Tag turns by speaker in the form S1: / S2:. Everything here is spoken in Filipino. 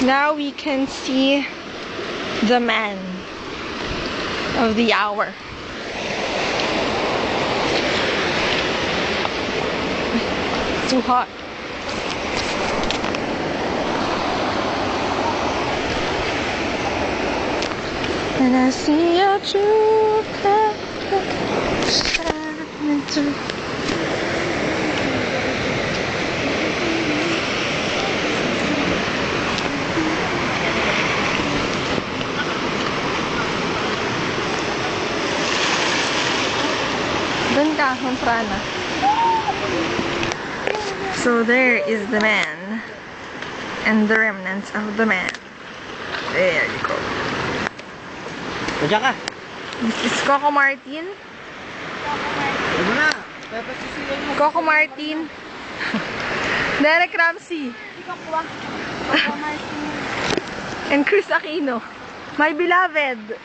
S1: Now we can see the man of the hour. It's too hot. And I see a true character. Doon ka, Frana. So there is the man and the remnants of the man. There you go.
S2: Diyan ka.
S1: This is Coco Martin.
S2: Ano na? Pepesisiyan mo.
S1: Coco Martin. Derek Ramsey. And Chris Aquino. My beloved.